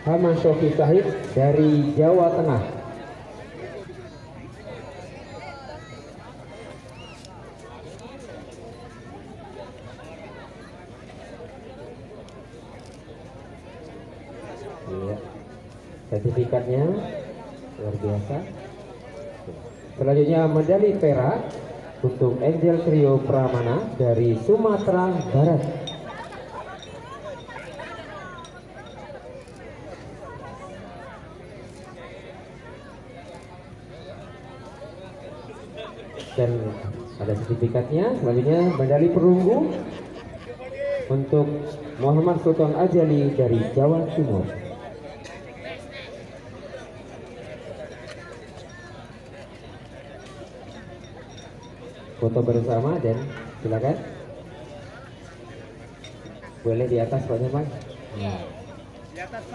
Haman Sofi Sahid dari Jawa Tengah. Ya, sertifikatnya luar biasa. Selanjutnya medali perak untuk Angel Trio Pramana dari Sumatera Barat. Dan ada sertifikatnya. Selanjutnya medali perunggu untuk Muhammad Sultan Ajali dari Jawa Timur. Foto bersama dan silakan boleh di atas Pak Nyoman.